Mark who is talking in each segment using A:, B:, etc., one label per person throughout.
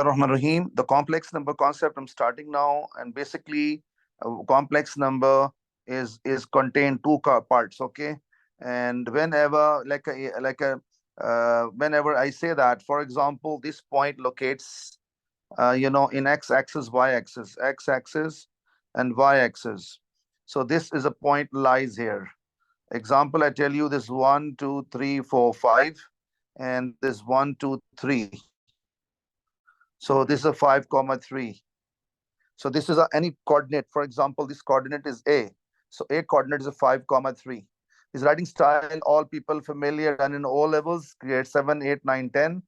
A: Rahim. The complex number concept I'm starting now, and basically, complex number is contain two parts. Okay, and whenever whenever I say that, for example, this point locates in x-axis, y-axis, x-axis, and y-axis. So this is a point lies here. Example, I tell you this 1, 2, 3, 4, 5, and this 1, 2, 3. So this is a 5 comma 3. So this is any coordinate. For example, this coordinate is A. So A coordinate is a 5 comma 3. His writing style, all people familiar and in O levels, grade 7, 8, 9, 10.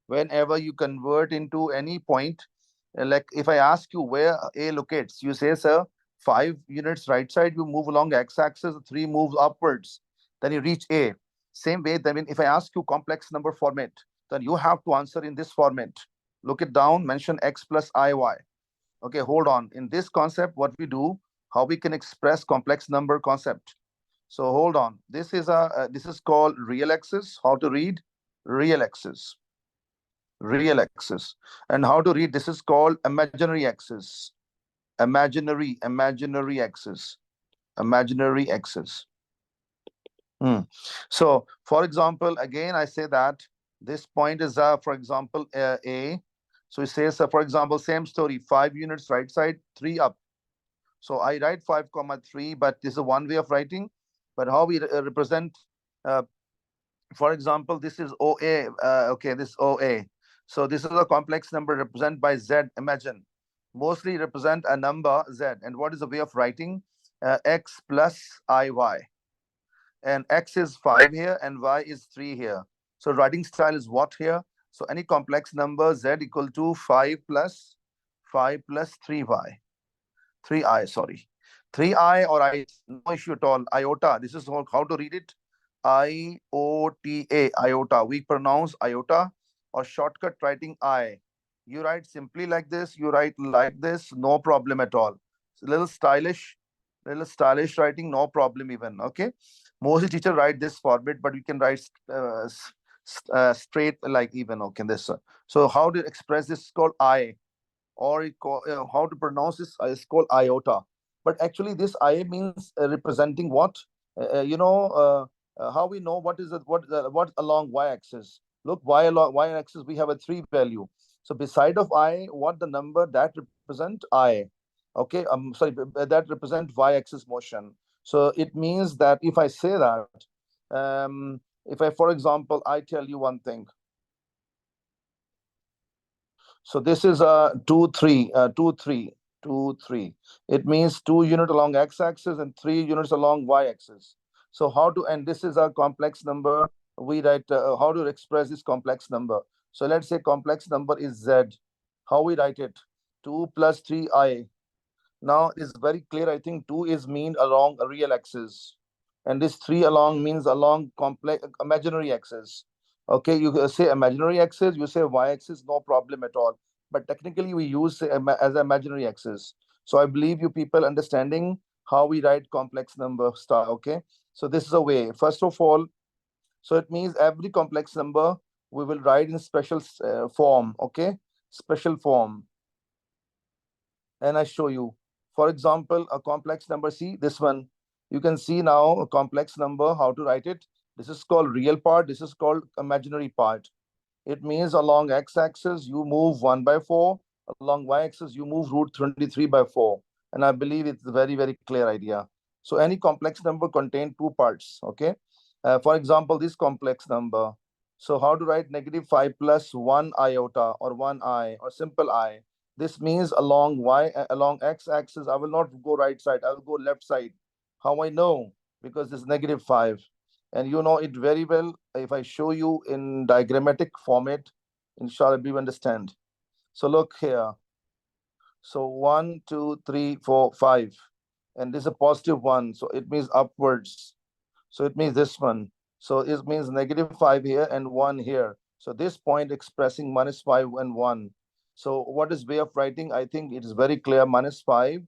A: Whenever you convert into any point, like if I ask you where A locates, you say, sir, 5 units right side, you move along x-axis, 3 moves upwards, then you reach A. Same way, then if I ask you complex number format, then you have to answer in this format. Look it down, mention x plus iy. Okay, hold on. In this concept, what we do, how we can express complex number concept. So hold on. This is called real axis. How to read real axis? Real axis. And how to read, this is called imaginary axis. Imaginary axis. Imaginary axis. So for example, again I say that this point is for example A. So it says for example, same story, 5 units right side, 3 up. So I write 5 comma 3, but this is one way of writing. But how we represent, for example, this is OA. Okay, this OA. So this is a complex number represented by Z. Imagine, mostly represent a number Z. And what is the way of writing? X plus IY. And X is 5 here and Y is 3 here. So writing style is what here? So any complex number Z equal to 5 plus 3Y. 3I, sorry. 3I or I, no issue at all. Iota. This is how to read it. IOTA, iota. We pronounce iota, or shortcut writing I. You write simply like this, you write like this, no problem at all. It's a little stylish writing, no problem even. Okay. Mostly teacher write this format, but you can write straight like even. Okay, this. So how to express this is called I, or how to pronounce this is called iota. But actually, this I means representing what? How we know what is it? What along y-axis? Look, along y-axis we have a 3 value. So beside of I, what the number that represent I? Okay, sorry, that represent y-axis motion. So it means that if I say that, if I, for example, I tell you one thing. So this is a 2, 3, 2, 3, 2, 3. It means 2 units along x-axis and 3 units along y-axis. So how to, and this is a complex number. We write, how to express this complex number. So let's say complex number is Z. How we write it? 2 plus 3I. Now it's very clear. I think 2 is mean along a real axis. And this 3 along means along complex imaginary axis. Okay, you say imaginary axis, you say y-axis, no problem at all. But technically, we use as imaginary axis. So I believe you people understanding how we write complex number star. Okay, so this is a way. First of all, so it means every complex number we will write in special form. Okay, special form. And I show you. For example, a complex number. See this one. You can see now a complex number. How to write it? This is called real part. This is called imaginary part. It means along x-axis, you move 1 by 4. Along y-axis, you move root 23 by 4. And I believe it's a very, very clear idea. So any complex number contain 2 parts. Okay. For example, this complex number. So how to write negative 5 plus 1 iota or 1 I or simple I. This means along x-axis, I will not go right side. I will go left side. How I know? Because it's negative 5. And you know it very well. If I show you in diagrammatic format, inshallah, you understand. So look here. So 1, 2, 3, 4, 5. And this is a positive 1. So it means upwards. So it means this one. So it means negative 5 here and 1 here. So this point expressing minus 5 and 1. So what is way of writing? I think it is very clear. Minus 5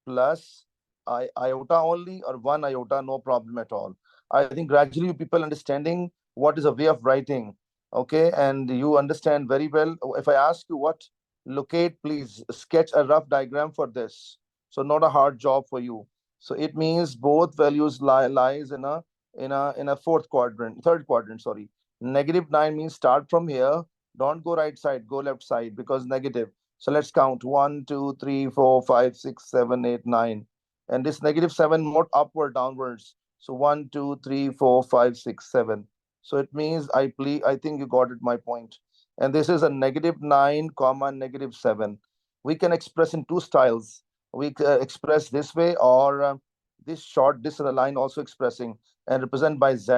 A: plus iota only, or 1 iota, no problem at all. I think gradually people understanding what is a way of writing. Okay, and you understand very well. If I ask you what locate, please sketch a rough diagram for this. So not a hard job for you. So it means both values lies in a fourth quadrant, third quadrant, sorry. -9 means start from here. Don't go right side, go left side because negative. So let's count 1, 2, 3, 4, 5, 6, 7, 8, 9. And this -7 more upward, downwards. So 1, 2, 3, 4, 5, 6, 7. So it means I think you got it my point. And this is a -9 comma -7. We can express in two styles. We express this way, or this short, this is a line also expressing and represent by z.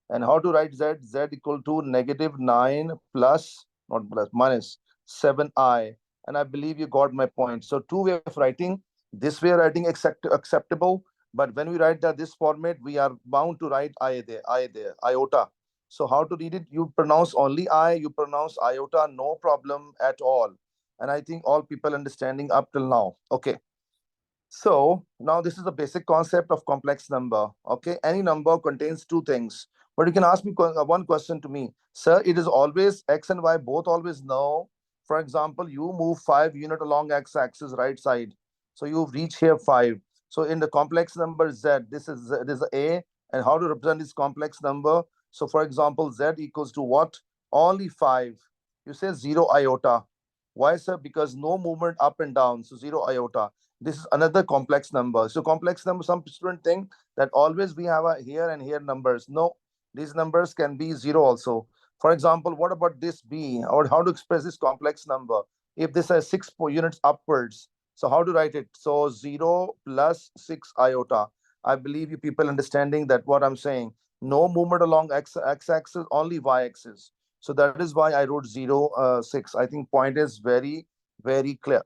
A: And how to write z? Z equal to -9 plus, not plus, minus 7i. And I believe you got my point. So two way of writing. This way of writing acceptable. But when we write that this format, we are bound to write I there, iota. So how to read it? You pronounce only I, you pronounce iota, no problem at all. And I think all people understanding up till now. Okay. So now this is the basic concept of complex number. Okay, any number contains two things. But you can ask me one question to me, sir. It is always x and y both always? No. For example, you move 5 unit along x-axis right side, so you reach here 5. So in the complex number z, this is a, and how to represent this complex number? So for example, z equals to what? Only 5. You say 0 iota. Why, sir? Because no movement up and down, so 0 iota. This is another complex number. So complex number, some students think that always we have a here and here numbers. No, these numbers can be zero also. For example, what about this b, or how to express this complex number? If this has 6 units upwards, so how to write it? So 0 plus 6 iota. I believe you people understanding that what I'm saying. No movement along x-axis, only y-axis. So that is why I wrote 0, 6. I think point is very, very clear.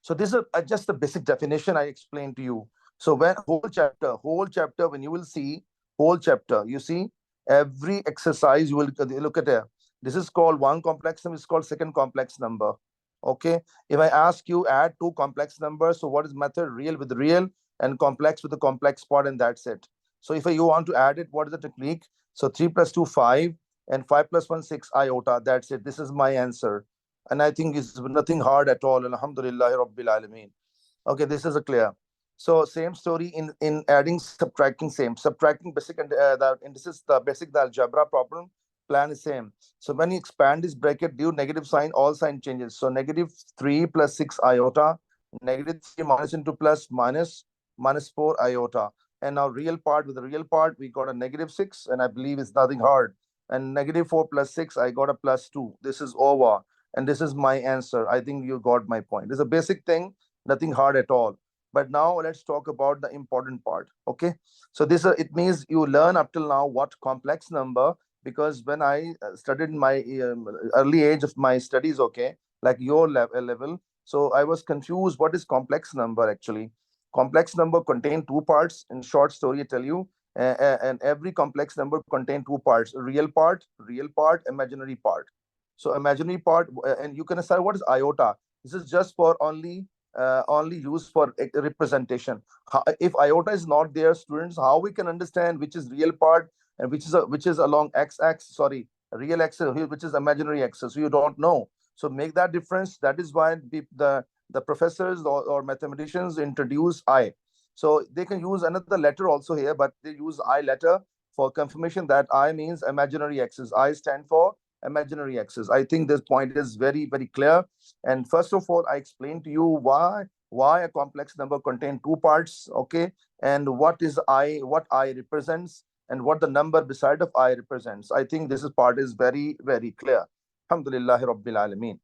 A: So this is just the basic definition I explained to you. So when whole chapter, when you will see whole chapter, you see every exercise you will look at it. This is called one complex number. It's called second complex number. Okay. If I ask you add two complex numbers, so what is method? Real with real and complex with the complex part, and that's it. So if you want to add it, what is the technique? So 3 plus 2 5 and 5 plus 1 6 iota. That's it. This is my answer, and I think it's nothing hard at all. Alhamdulillah Rabbil Alameen. Okay, this is a clear. So same story in adding, subtracting, same. Subtracting basic, and this is the basic, the algebra problem. Plan is same. So when you expand this bracket, due negative sign, all sign changes. So -3 plus 6 iota, -3 minus into plus, minus 4 iota. And now real part with the real part, we got a -6, and I believe it's nothing hard. And -4 plus 6, I got a +2. This is over. And this is my answer. I think you got my point. It's a basic thing, nothing hard at all. But now let's talk about the important part. Okay. So this it means you learn up till now what complex number, because when I studied in my early age of my studies, okay, like your level, so I was confused. What is complex number actually? Complex number contain two parts. In short story, I tell you, and every complex number contain two parts: real part, imaginary part. So imaginary part, and you can decide what is iota. This is just for only used for representation. If iota is not there, students, how we can understand which is real part and which is along x-axis, sorry, real axis, which is imaginary axis? So you don't know. So make that difference. That is why the professors or mathematicians introduce I. So they can use another letter also here, but they use I letter for confirmation that I means imaginary axis. I stand for imaginary axis. I think this point is very, very clear. And first of all, I explained to you why a complex number contain two parts, okay, and what I represents, and what the number beside of I represents. I think this is part is very, very clear. Alhamdulillah Rabbil Alameen.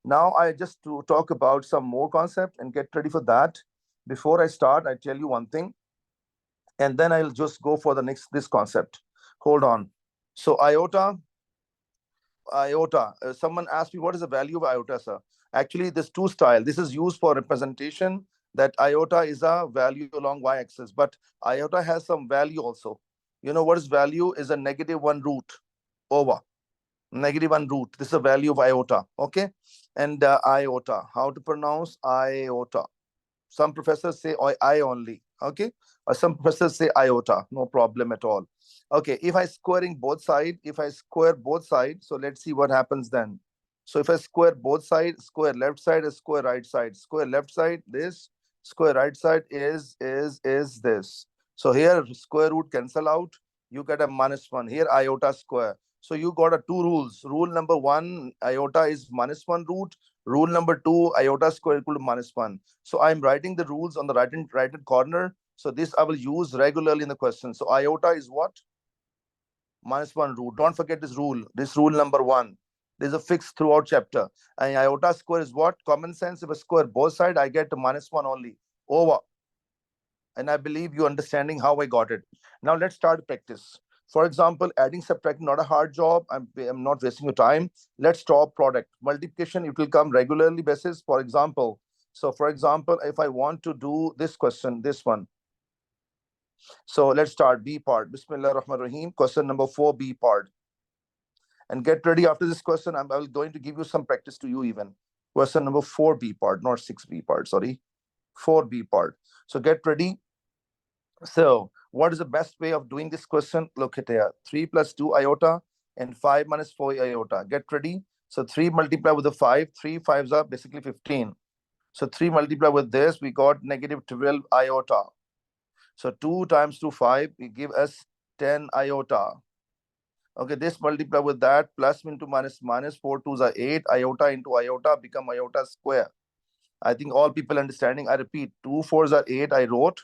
A: Now I just to talk about some more concept and get ready for that. Before I start, I tell you one thing, and then I'll just go for the next this concept. Hold on. So iota. Someone asked me what is the value of iota, sir. Actually, there's two style. This is used for representation, that iota is a value along y-axis, but iota has some value also. You know what is value? Is a -1 root over -1 root. This is a value of iota. Okay. And iota, how to pronounce iota? Some professors say I only. Okay. Or some professors say iota. No problem at all. Okay. If I square both sides, so let's see what happens then. So if I square both sides, square left side is square right side. Square left side this, square right side is this. So here square root cancel out. You get a -1. Here iota square. So you got a two rules. Rule number one, iota is -1 root. Rule number two, iota square equal to -1. So I'm writing the rules on the right hand corner. So this I will use regularly in the question. So iota is what? -1 root. Don't forget this rule. This rule number one. There's a fix throughout chapter. And iota square is what? Common sense. If I square both sides, I get -1 only. Over. And I believe you understanding how I got it. Now let's start practice. For example, adding, subtracting, not a hard job. I'm not wasting your time. Let's draw product. Multiplication, it will come regularly basis. For example, if I want to do this question, this one. So let's start B part. Bismillah ar-Rahman ar-Rahim. Question number 4, B part. And get ready after this question. I'm going to give you some practice to you even. Question number 4B part, not 6B part, sorry. 4B part. So get ready. So what is the best way of doing this question? Look at here. 3 plus 2 iota and 5 minus 4 iota. Get ready. So 3 multiply with the 5. 3 5s are basically 15. So 3 multiply with this, we got -12 iota. So 2 times 2, 5, we give us 10 iota. Okay, this multiply with that, plus into minus, 4 2s are 8, iota into iota become iota square. I think all people understanding. I repeat, 2 4s are 8, I wrote.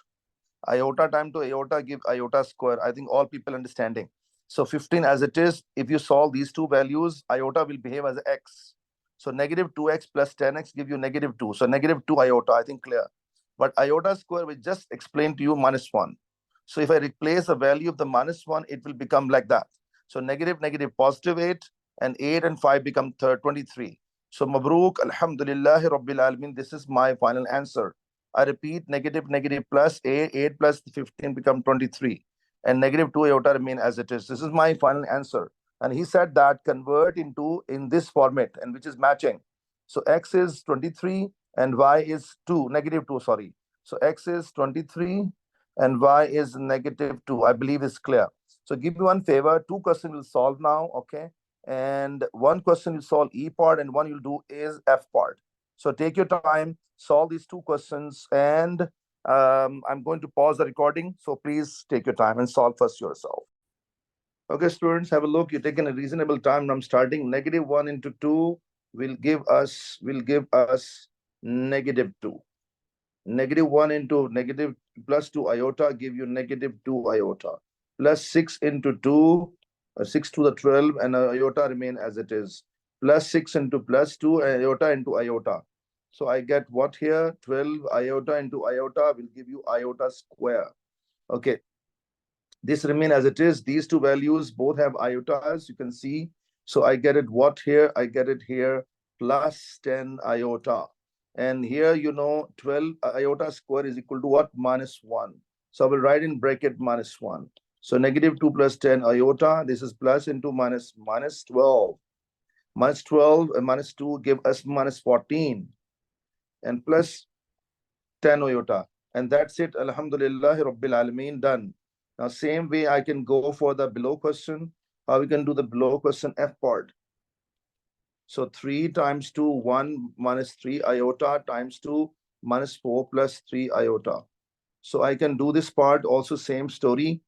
A: Iota time to iota give iota square. I think all people understanding. So 15 as it is, if you solve these two values, iota will behave as x. So -2x plus 10x give you -2. So -2 iota, I think clear. But iota square we just explained to you -1. So if I replace the value of the -1, it will become like that. So negative, positive 8, and 8 and 5 become 23. So Mabruk, Alhamdulillahi Rabbil Alamin. This is my final answer. I repeat, negative plus 8 plus 15 become 23. And -2 iota remain as it is. This is my final answer. And he said that convert into in this format, and which is matching. So x is 23 and y is 2, -2, sorry. So x is 23 and y is -2. I believe it's clear. So give me one favor, 2 questions will solve now, okay? And 1 question you solve E part and 1 you'll do is F part. So take your time, solve these 2 questions, and I'm going to pause the recording. So please take your time and solve first yourself. Okay, students, have a look. You're taking a reasonable time. I'm starting. -1 into 2 will give us -2. -1 into negative plus 2 iota give you -2 iota. Plus 6 into 2, 6 to the 12, and iota remain as it is. Plus 6 into plus 2, iota into iota. So I get what here? 12 iota into iota will give you iota square. Okay. This remain as it is. These two values both have iotas, you can see. So I get it what here? I get it here plus 10 iota. And here, 12 iota square is equal to what? -1. So I will write in bracket -1. So -2 plus 10 iota. This is plus into minus, -12. -12 and -2 give us -14. And plus 10 iota. And that's it. Alhamdulillah Rabbil Alameen, done. Now, same way I can go for the below question. How we can do the below question F part. So 3 times 2, 1 minus 3 iota times 2 minus 4 plus 3 iota. So I can do this part also, same story.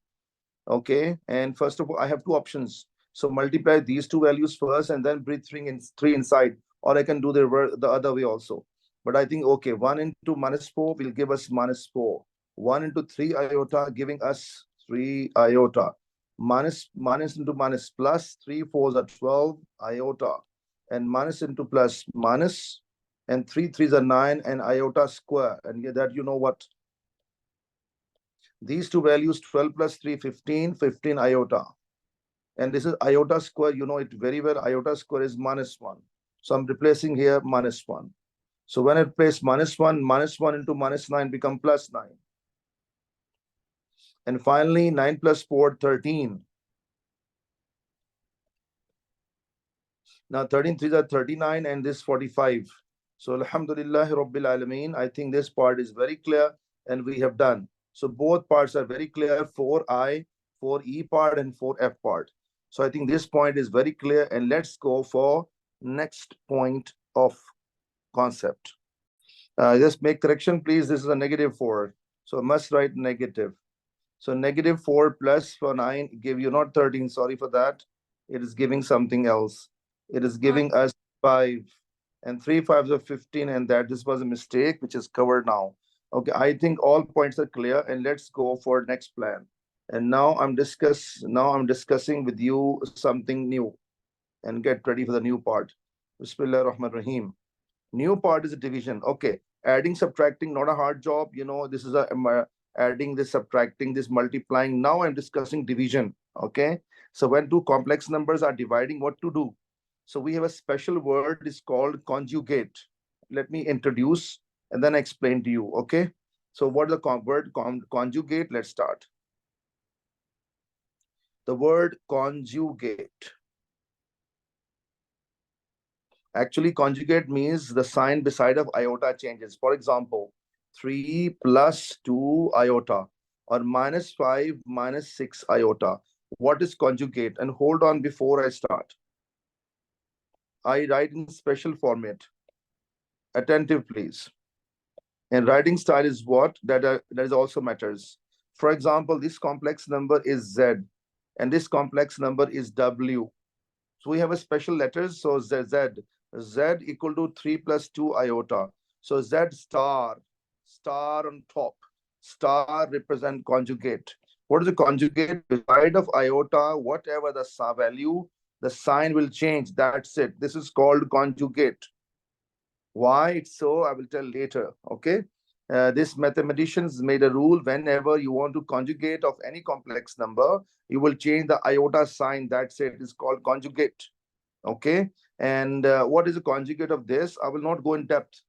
A: Okay. And first of all, I have 2 options. So multiply these 2 values first and then bring 3 inside. Or I can do the other way also. But I think, okay, 1 into -4 will give us -4. 1 into 3 iota giving us 3 iota. Minus into minus plus, 3 4s are 12 iota. And minus into plus minus, and 3 3s are 9, and iota square. And that you know what? These two values, 12 plus 3, 15, 15 iota. And this is iota square, you know it very well. Iota square is -1. So I'm replacing here -1. So when I place -1 into -9 become +9. And finally, 9 plus 4, 13. Now 13 3s are 39 and this 45. So Alhamdulillah Rabbil Alameen, I think this part is very clear and we have done. So both parts are very clear, 4I, 4E part and 4F part. So I think this point is very clear, and let's go for next point of concept. Just make correction, please. This is a -4. So I must write negative. So -4 plus for 9 give you not 13. Sorry for that. It is giving something else. It is giving us 5. And 3 5s are 15. And that this was a mistake, which is covered now. Okay, I think all points are clear. And let's go for next plan. And now I'm discussing with you something new. And get ready for the new part. Bismillah ar-Rahman ar-Rahim. New part is a division. Okay, adding, subtracting, not a hard job. This is adding, this, subtracting, this, multiplying. Now I'm discussing division. Okay, so when two complex numbers are dividing, what to do? So we have a special word is called conjugate. Let me introduce and then explain to you. Okay, so what is the word conjugate? Let's start. The word conjugate. Actually, conjugate means the sign beside of iota changes. For example, 3 plus 2 iota or -5 minus 6 iota. What is conjugate? And hold on before I start. I write in special format. Attentive, please. And writing style is what? That is also matters. For example, this complex number is Z and this complex number is W. So we have a special letters. So Z equal to 3 plus 2 iota. So Z star on top. Star represent conjugate. What is the conjugate? Beside of iota, whatever the value, the sign will change. That's it. This is called conjugate. Why it's so, I will tell later. Okay. This mathematicians made a rule: whenever you want to conjugate of any complex number, you will change the iota sign. That's it. It's called conjugate. Okay. And what is the conjugate of this? I will not go in depth.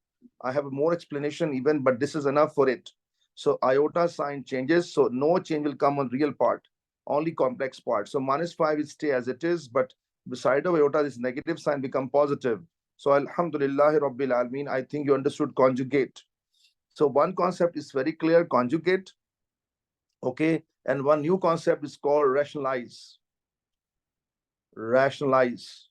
A: I have more explanation even, but this is enough for it. So iota sign changes. So no change will come on real part, only complex part. So -5 will stay as it is, but beside of iota, this negative sign become positive. So Alhamdulillah Rabbil Alameen, I think you understood conjugate. So one concept is very clear, conjugate. Okay. And one new concept is called rationalize. Rationalize.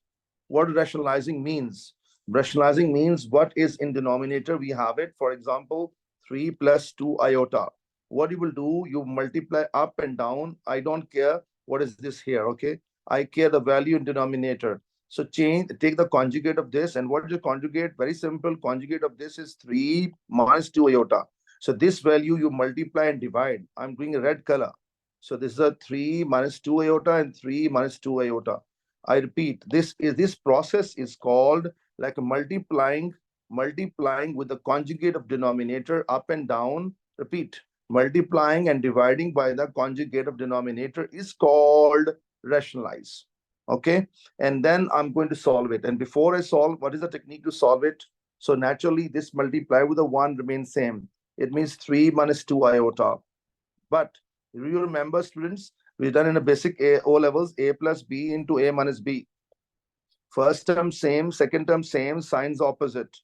A: What rationalizing means? Rationalizing means what is in denominator, we have it. For example, 3 plus 2 iota. What you will do, you multiply up and down. I don't care what is this here, okay? I care the value in denominator. So take the conjugate of this. And what is the conjugate? Very simple. Conjugate of this is 3 minus 2 iota. So this value you multiply and divide. I'm doing a red color. So this is a 3 minus 2 iota and 3 minus 2 iota. I repeat, this process is called like multiplying with the conjugate of denominator up and down. Repeat, multiplying and dividing by the conjugate of denominator is called rationalize. Okay, and then I'm going to solve it. And before I solve, what is the technique to solve it? So naturally, this multiply with the 1 remains same. It means 3 minus 2 iota. But you remember, students, we done in a basic O levels, A plus B into A minus B. First term same, second term same, signs opposite.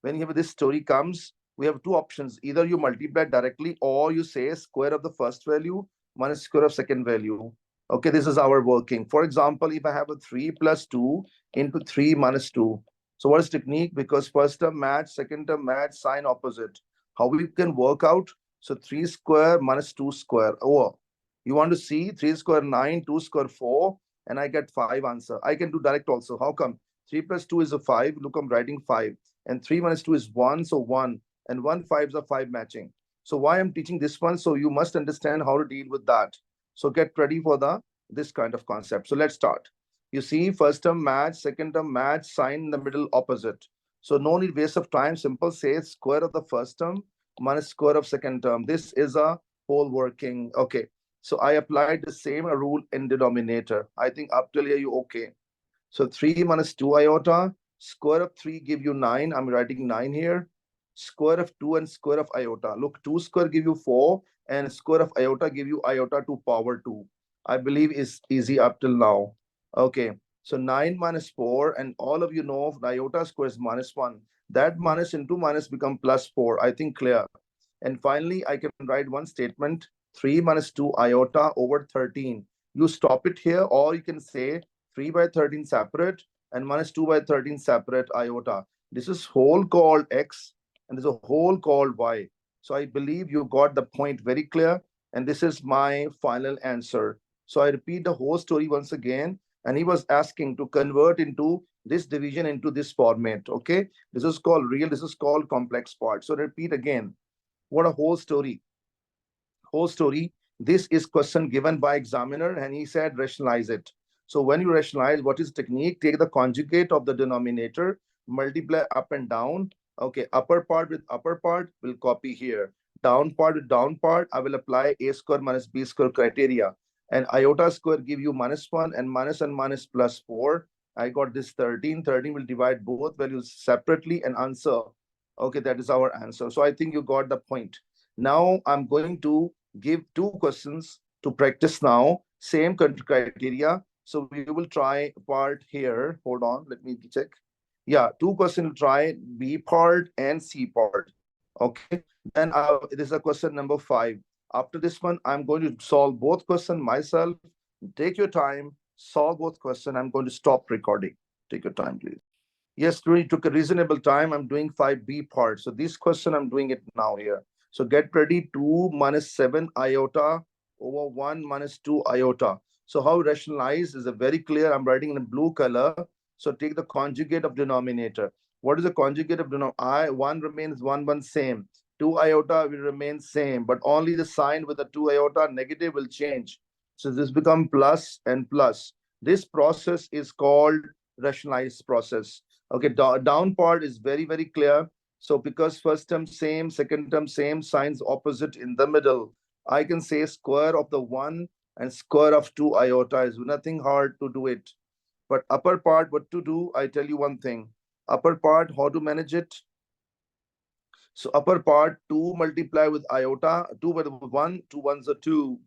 A: When you have this story comes, we have two options. Either you multiply directly or you say square of the first value minus square of second value. Okay, this is our working. For example, if I have a 3 plus 2 into 3 minus 2. So what is technique? Because first term match, second term match, sign opposite. How we can work out? So 3 square minus 2 square. Oh, you want to see 3 square 9, 2 square 4, and I get 5 answer. I can do direct also. How come? 3 plus 2 is a 5. Look, I'm writing 5. And 3 minus 2 is 1, so 1. And 1 5s are 5 matching. So why I'm teaching this one? So you must understand how to deal with that. So get ready for this kind of concept. So let's start. You see, first term match, second term match, sign in the middle opposite. So no need waste of time. Simple, say square of the first term minus square of second term. This is a whole working. Okay. So I applied the same rule in denominator. I think up till here you okay. So 3 minus 2 iota, square of 3 give you 9. I'm writing 9 here. Square of 2 and square of iota. Look, 2 square give you 4 and square of iota give you iota to power 2. I believe is easy up till now. Okay. So 9 minus 4, and all of you know the iota square is minus 1. That minus into minus become plus 4. I think clear. And finally, I can write one statement, 3 minus 2 iota over 13. You stop it here, or you can say 3 by 13 separate, and minus 2 by 13 separate iota. This is whole called x, and there's a whole called y. So I believe you got the point very clear, and this is my final answer. So I repeat the whole story once again, and he was asking to convert into this division into this format. Okay, this is called real, this is called complex part. So repeat again, what a whole story. This is question given by examiner, and he said rationalize it. So when you rationalize, what is technique? Take the conjugate of the denominator, multiply up and down. Okay, upper part with upper part will copy here. Down part with down part, I will apply a square minus b square criteria. And iota square give you minus 1 and minus plus 4. I got this 13. 13 will divide both values separately and answer. Okay, that is our answer. So I think you got the point. Now I'm going to give two questions to practice now. Same criteria. So we will try part here. Hold on, let me check. Yeah, two questions. Try B part and C part. Okay. Then this is a question number 5. After this one, I'm going to solve both questions myself. Take your time. Solve both questions. I'm going to stop recording. Take your time, please. Yes, it took a reasonable time. I'm doing 5B part. So this question, I'm doing it now here. So get ready, 2 minus 7 iota over 1 minus 2 iota. So how rationalize is a very clear. I'm writing in blue color. So take the conjugate of denominator. What is the conjugate of denominator? 1 remains 1 same. 2 iota will remain same, but only the sign with the 2 iota negative will change. So this become plus and plus. This process is called rationalized process. Okay, down part is very, very clear. So because first term same, second term same, signs opposite in the middle, I can say square of the 1 and square of 2 iota is nothing hard to do it. But upper part, what to do? I tell you one thing. Upper part, how to manage it? So upper part, 2 multiply with iota, 2 with 1, 2 ones are 2.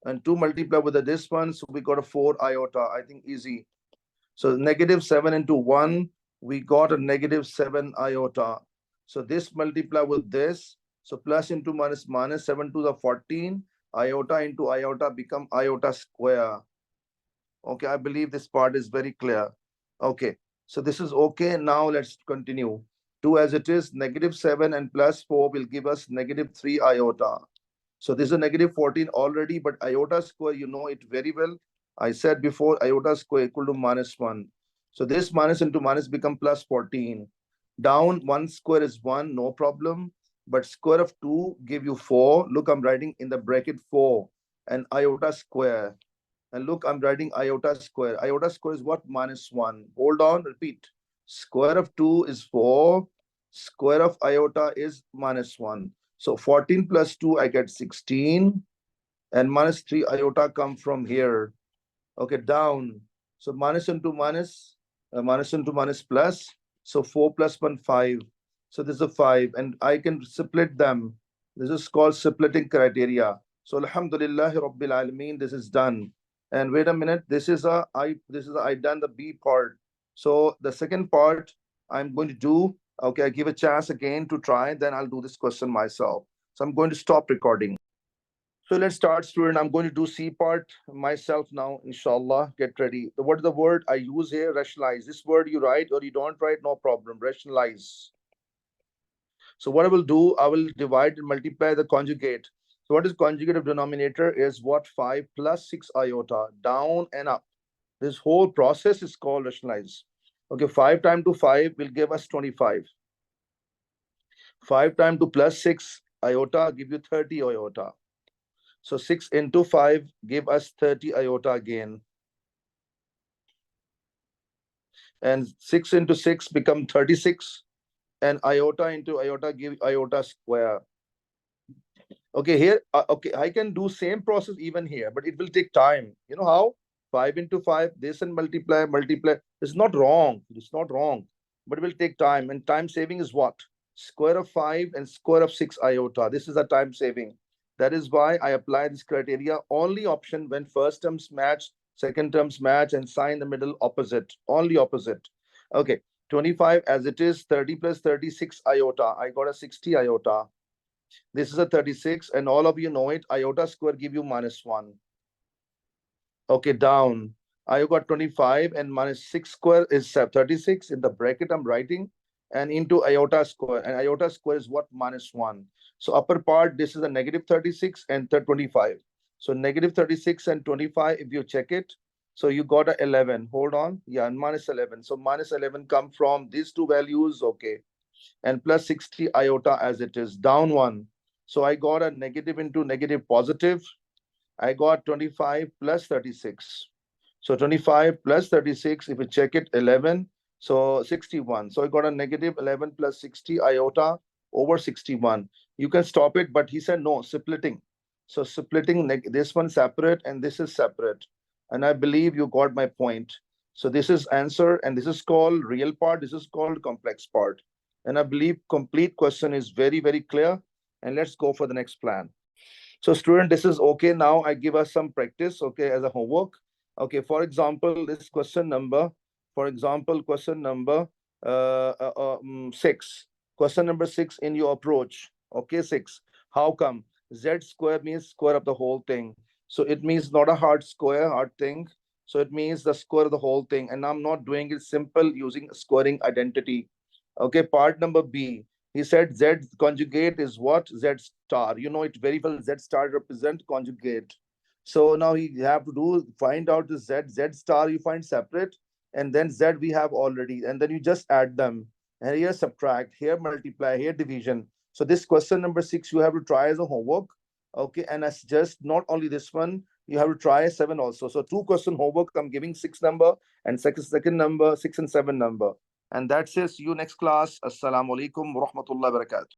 A: And 2 multiply with this one, so we got a 4 iota. I think easy. So negative 7 into 1, we got a negative 7 iota. So this multiply with this. So plus into minus minus, 7 to the 14. Iota into iota become iota square. Okay, I believe this part is very clear. Okay, so this is okay. Now let's continue. 2 as it is, negative 7 and plus 4 will give us negative 3 iota. So this is a negative 14 already, but iota square, you know it very well. I said before, iota square equal to minus 1. So this minus into minus become plus 14. Down 1 square is 1, no problem. But square of 2 give you 4. Look, I'm writing in the bracket 4 and iota square. And look, I'm writing iota square. Iota square is what? Minus 1. Hold on, repeat. Square of 2 is 4. Square of iota is minus 1. So 14 plus 2, I get 16. And minus 3 iota come from here. Okay, down. So minus into minus, minus into minus plus. So 4 plus 1, 5. So this is a 5. And I can split them. This is called splitting criteria. So alhamdulillah rabbil alameen, this is done. And wait a minute, this is I done the B part. So the second part I'm going to do. Okay, I give a chance again to try, then I'll do this question myself. So I'm going to stop recording. So let's start, student. I'm going to do C part myself now, inshallah. Get ready. What is the word I use here? Rationalize. This word you write or you don't write, no problem. Rationalize. So what I will do, I will divide and multiply the conjugate. So what is conjugate of denominator is what? 5 plus 6 iota, down and up. This whole process is called rationalize. Okay, 5 times to 5 will give us 25. 5 times to plus 6 iota give you 30 iota. So 6 into 5 give us 30 iota again. And 6 into 6 become 36. And iota into iota give iota square. Okay, here, okay, I can do same process even here, but it will take time. You know how? 5 into 5, this and multiply, multiply. It's not wrong. It's not wrong. But it will take time. And time saving is what? Square of 5 and square of 6 iota. This is a time saving. That is why I apply this criteria. Only option when first terms match, second terms match, and sign the middle opposite. Only opposite. Okay, 25 as it is, 30 plus 36 iota. I got a 60 iota. This is a 36, and all of you know it. Iota square give you minus 1. Okay, down. I got 25, and minus 6 square is 36. In the bracket I'm writing, and into iota square, and iota square is what? Minus 1. So upper part, this is a negative 36 and 25. So negative 36 and 25, if you check it, so you got a 11. Hold on. Yeah, and minus 11. So minus 11 come from these two values. Okay. And plus 60 iota as it is. Down 1. So I got a negative into negative positive. I got 25 plus 36. So 25 plus 36, if you check it, 11. So 61. So I got a negative 11 plus 60 iota over 61. You can stop it, but he said no, splitting. So splitting this one separate and this is separate. And I believe you got my point. So this is answer, and this is called real part. This is called complex part. And I believe complete question is very, very clear. And let's go for the next plan. So student, this is okay. Now I give us some practice, okay, as a homework. Okay, for example, this question number, question number 6. Question number 6 in your approach. Okay, 6. How come? Z square means square of the whole thing. So it means not a hard square, hard thing. So it means the square of the whole thing. And I'm not doing it simple using squaring identity. Okay, part number B. He said Z conjugate is what? Z star. You know it very well. Z star represent conjugate. So now you have to find out the Z star you find separate, and then Z we have already, and then you just add them. And here subtract, here multiply, here division. So this question number 6 you have to try as a homework. Okay, and as just not only this one, you have to try 7 also. So 2 question homework. I'm giving 6 number, and second number 6 and 7 number. And that's it. See you next class. Assalamu alaikum wa rahmatullahi wa barakatuh.